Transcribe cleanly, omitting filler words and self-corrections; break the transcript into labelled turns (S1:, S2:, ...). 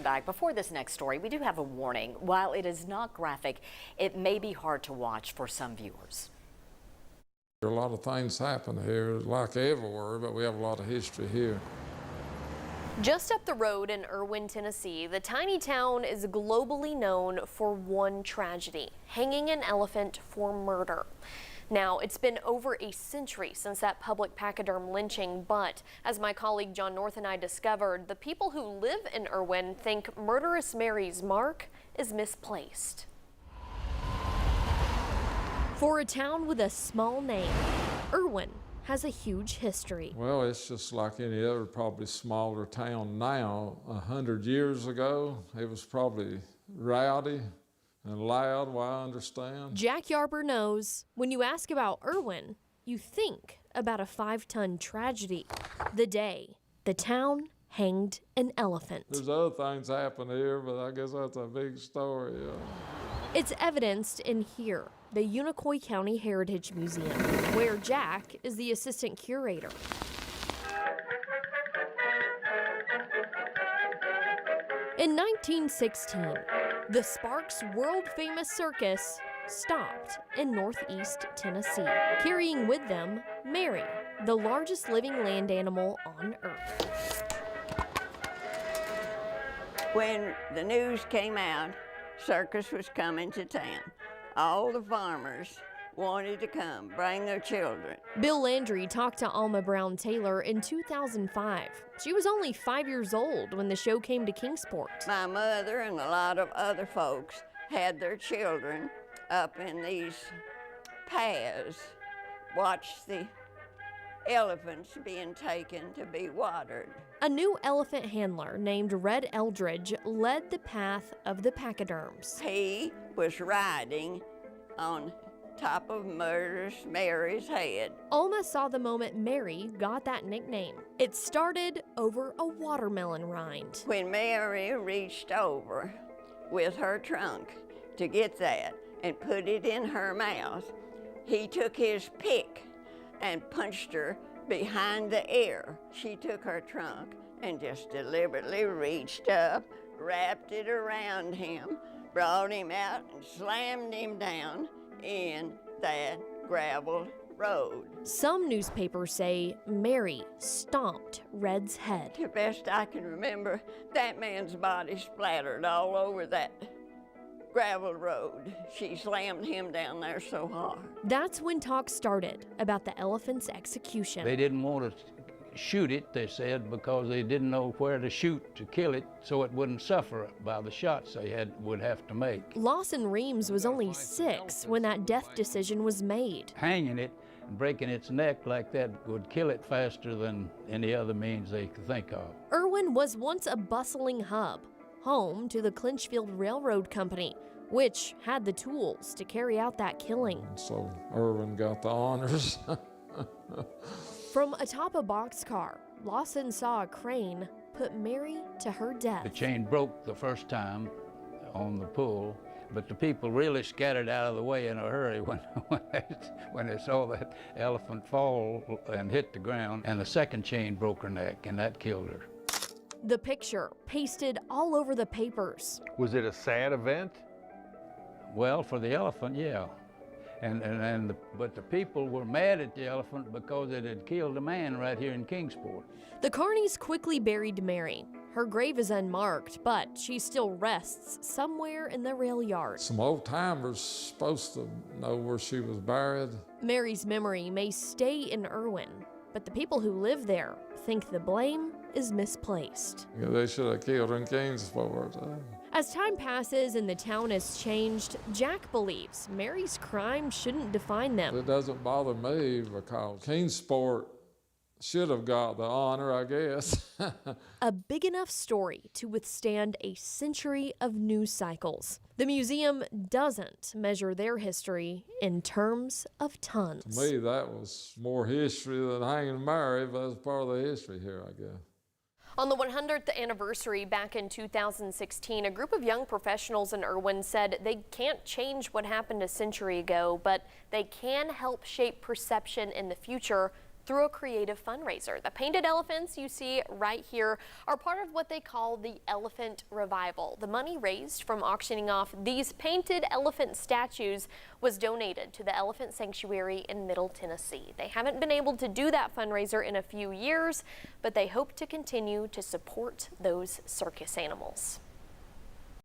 S1: back. Before this next story, we do have a warning. While it is not graphic, it may be hard to watch for some viewers.
S2: A lot of things happen here, like everywhere, but we have a lot of history here.
S3: Just up the road in Erwin, Tennessee, the tiny town is globally known for one tragedy: hanging an elephant for murder. Now, it's been over a century since that public pachyderm lynching, but as my colleague John North and I discovered, the people who live in Erwin think Murderous Mary's mark is misplaced. For a town with a small name, Erwin has a huge history.
S2: Well, it's just like any other probably smaller town now. 100 years ago, it was probably rowdy and loud, what I understand.
S3: Jack Yarber knows when you ask about Erwin, you think about a 5-ton tragedy. The day the town hanged an elephant.
S2: There's other things happen here, but I guess that's a big story.
S3: It's evidenced in here, the Unicoi County Heritage Museum, where Jack is the assistant curator. In 1916, the Sparks world-famous circus stopped in northeast Tennessee, carrying with them Mary, the largest living land animal on Earth.
S4: When the news came out, circus was coming to town. All the farmers wanted to come, bring their children.
S3: Bill Landry talked to Alma Brown Taylor in 2005. She was only 5 years old when the show came to Kingsport.
S4: My mother and a lot of other folks had their children up in these paths, watched the elephants being taken to be watered.
S3: A new elephant handler named Red Eldridge led the path of the pachyderms.
S4: He was riding on top of Murderous Mary's head.
S3: Alma saw the moment Mary got that nickname. It started over a watermelon rind.
S4: When Mary reached over with her trunk to get that and put it in her mouth, he took his pick and punched her behind the ear. She took her trunk and just deliberately reached up, wrapped it around him, brought him out and slammed him down in that gravel road.
S3: Some newspapers say Mary stomped Red's head.
S4: The best I can remember, that man's body splattered all over that gravel road. She slammed him down there so hard.
S3: That's when talk started about the elephant's execution.
S5: They didn't want to shoot it, they said, because they didn't know where to shoot to kill it so it wouldn't suffer by the shots they would have to make.
S3: Lawson Reams was only 6 when that death decision was made.
S5: Hanging it and breaking its neck like that would kill it faster than any other means they could think of.
S3: Erwin was once a bustling hub, home to the Clinchfield Railroad Company, which had the tools to carry out that killing.
S2: So Erwin got the honors.
S3: From atop a boxcar, Lawson saw a crane put Mary to her death.
S5: The chain broke the first time on the pull, but the people really scattered out of the way in a hurry when they saw that elephant fall and hit the ground, and the second chain broke her neck, and that killed her.
S3: The picture pasted all over the papers.
S6: Was it a sad event?
S5: Well, for the elephant, yeah. But the people were mad at the elephant because it had killed a man right here in Kingsport.
S3: The Carneys quickly buried Mary. Her grave is unmarked, but she still rests somewhere in the rail yard.
S2: Some old timers supposed to know where she was buried.
S3: Mary's memory may stay in Erwin, but the people who live there think the blame is misplaced.
S2: They should have killed her in Kingsport.
S3: As time passes and the town has changed, Jack believes Mary's crime shouldn't define them.
S2: It doesn't bother me because Kingsport should have got the honor, I guess.
S3: A big enough story to withstand a century of news cycles. The museum doesn't measure their history in terms of tons.
S2: To me, that was more history than hanging Mary, but that's part of the history here, I guess.
S3: On the 100th anniversary back in 2016, a group of young professionals in Erwin said they can't change what happened a century ago, but they can help shape perception in the future through a creative fundraiser. The painted elephants you see right here are part of what they call the Elephant Revival. The money raised from auctioning off these painted elephant statues was donated to the Elephant Sanctuary in Middle Tennessee. They haven't been able to do that fundraiser in a few years, but they hope to continue to support those circus animals.